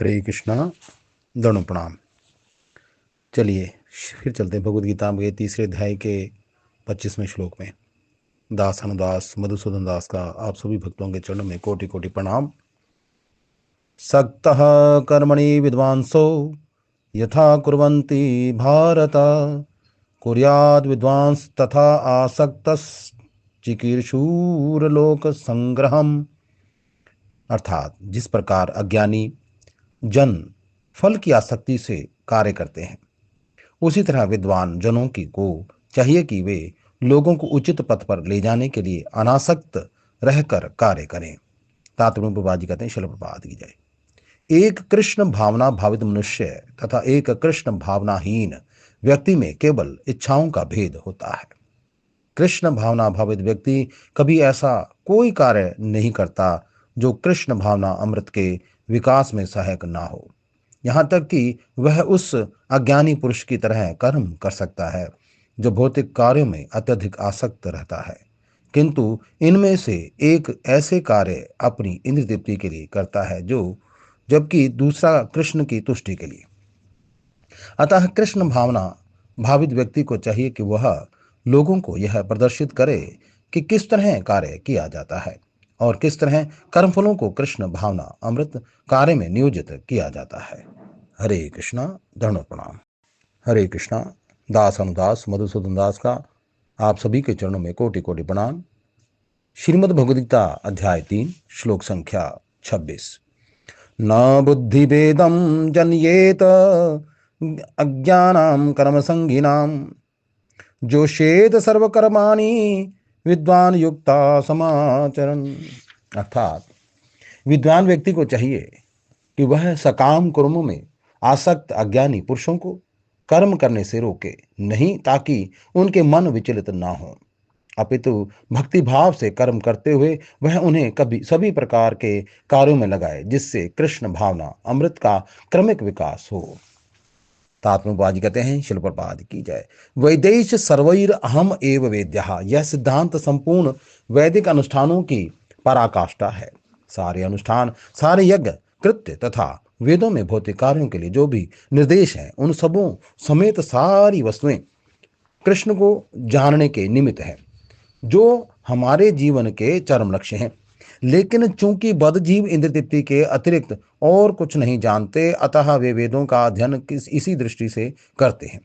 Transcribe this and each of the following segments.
हरे कृष्णा। दंड प्रणाम। चलिए फिर चलते हैं भगवद गीता के तीसरे अध्याय के 25वें श्लोक में। दास अनुदास मधुसूदन दास का आप सभी भक्तों के चरणों में कोटि कोटि प्रणाम। सक्तः कर्मणि विद्वांसो यथा कुर्वन्ति भारत कुर्याद् विद्वांस तथा आसक्तश्चिकीर्षुर्लोक संग्रहम्। अर्थात जिस प्रकार अज्ञानी जन फल की आसक्ति से कार्य करते हैं, उसी तरह विद्वान जनों की को चाहिए कि वे लोगों को उचित पथ पर ले जाने के लिए अनासक्त रहकर कार्य करें। तात्पर्य प्रभुपाद जी कहते हैं, श्रील प्रभुपाद की जय। एक कृष्ण भावना भावित मनुष्य तथा एक कृष्ण भावनाहीन व्यक्ति में केवल इच्छाओं का भेद होता है। कृष्ण भावना भावित व्यक्ति कभी ऐसा कोई कार्य नहीं करता जो कृष्ण भावना अमृत के विकास में सहायक ना हो। यहाँ तक कि वह उस अज्ञानी पुरुष की तरह कर्म कर सकता है जो भौतिक कार्यों में अत्यधिक आसक्त रहता है, किंतु इनमें से एक ऐसे कार्य अपनी इंद्र तृप्ति के लिए करता है जो जबकि दूसरा कृष्ण की तुष्टि के लिए। अतः कृष्ण भावना भावित व्यक्ति को चाहिए कि वह लोगों को यह प्रदर्शित करे कि किस तरह कार्य किया जाता है और किस तरह कर्मफलों को कृष्ण भावना अमृत कार्य में नियोजित किया जाता है। हरे कृष्णा। धन्यवाद प्रणाम। हरे कृष्णा। दास अनुदास मधुसूदन दास का आप सभी के चरणों में कोटि कोटि प्रणाम। श्रीमद् भगवद्गीता अध्याय 3 श्लोक संख्या 26। न बुद्धि भेदम जन्येत अज्ञानां कर्म संगिनाम जोषेद सर्वकर्माणि विद्वान युक्ता समाचरण। अर्थात विद्वान व्यक्ति को चाहिए कि वह सकाम कर्मों में आसक्त अज्ञानी पुरुषों को कर्म करने से रोके नहीं, ताकि उनके मन विचलित ना हो, अपितु भक्ति भाव से कर्म करते हुए वह उन्हें कभी सभी प्रकार के कार्यों में लगाए जिससे कृष्ण भावना अमृत का क्रमिक विकास हो। तात्मवादी कहते हैं, शिल प्रपाद की जय। वैदेश सर्वैर अहम एव वेद्यः। यह सिद्धांत संपूर्ण वैदिक अनुष्ठानों की पराकाष्ठा है। सारे अनुष्ठान, सारे यज्ञ कृत्य तथा वेदों में भौतिक कार्यों के लिए जो भी निर्देश हैं, उन सबों समेत सारी वस्तुएं कृष्ण को जानने के निमित्त है, जो हमारे जीवन के चरम लक्ष्य हैं। लेकिन चूंकि बद्धजीव इंद्र तृप्ति के अतिरिक्त और कुछ नहीं जानते, अतः वे वेदों का अध्ययन इसी दृष्टि से करते हैं,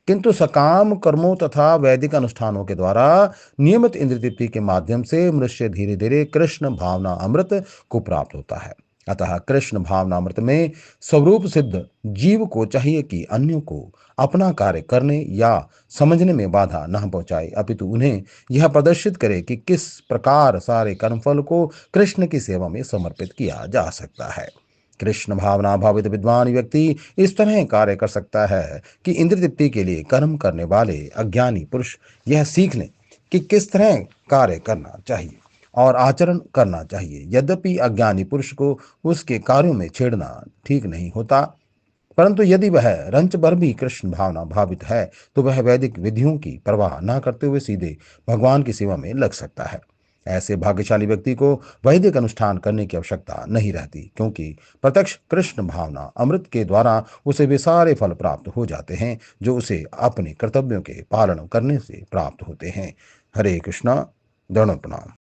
किंतु सकाम कर्मों तथा वैदिक अनुष्ठानों के द्वारा नियमित इंद्र तृप्ति के माध्यम से मनुष्य धीरे धीरे कृष्ण भावना अमृत को प्राप्त होता है। अतः कृष्ण भावनामृत में स्वरूप सिद्ध जीव को चाहिए कि अन्यों को अपना कार्य करने या समझने में बाधा न पहुंचाए, अपितु उन्हें यह प्रदर्शित करे कि किस प्रकार सारे कर्मफल को कृष्ण की सेवा में समर्पित किया जा सकता है। कृष्ण भावना भावित विद्वान व्यक्ति इस तरह कार्य कर सकता है कि इंद्र तृप्ति के लिए कर्म करने वाले अज्ञानी पुरुष यह सीख लें कि किस तरह कार्य करना चाहिए और आचरण करना चाहिए। यद्यपि अज्ञानी पुरुष को उसके कार्यों में छेड़ना ठीक नहीं होता, परंतु यदि वह रंच भर भी कृष्ण भावना भावित है तो वह वैदिक विधियों की परवाह न करते हुए सीधे भगवान की सेवा में लग सकता है। ऐसे भाग्यशाली व्यक्ति को वैदिक अनुष्ठान करने की आवश्यकता नहीं रहती, क्योंकि प्रत्यक्ष कृष्ण भावना अमृत के द्वारा उसे वे सारे फल प्राप्त हो जाते हैं जो उसे अपने कर्तव्यों के पालन करने से प्राप्त होते हैं। हरे कृष्णा। दंड प्रणाम।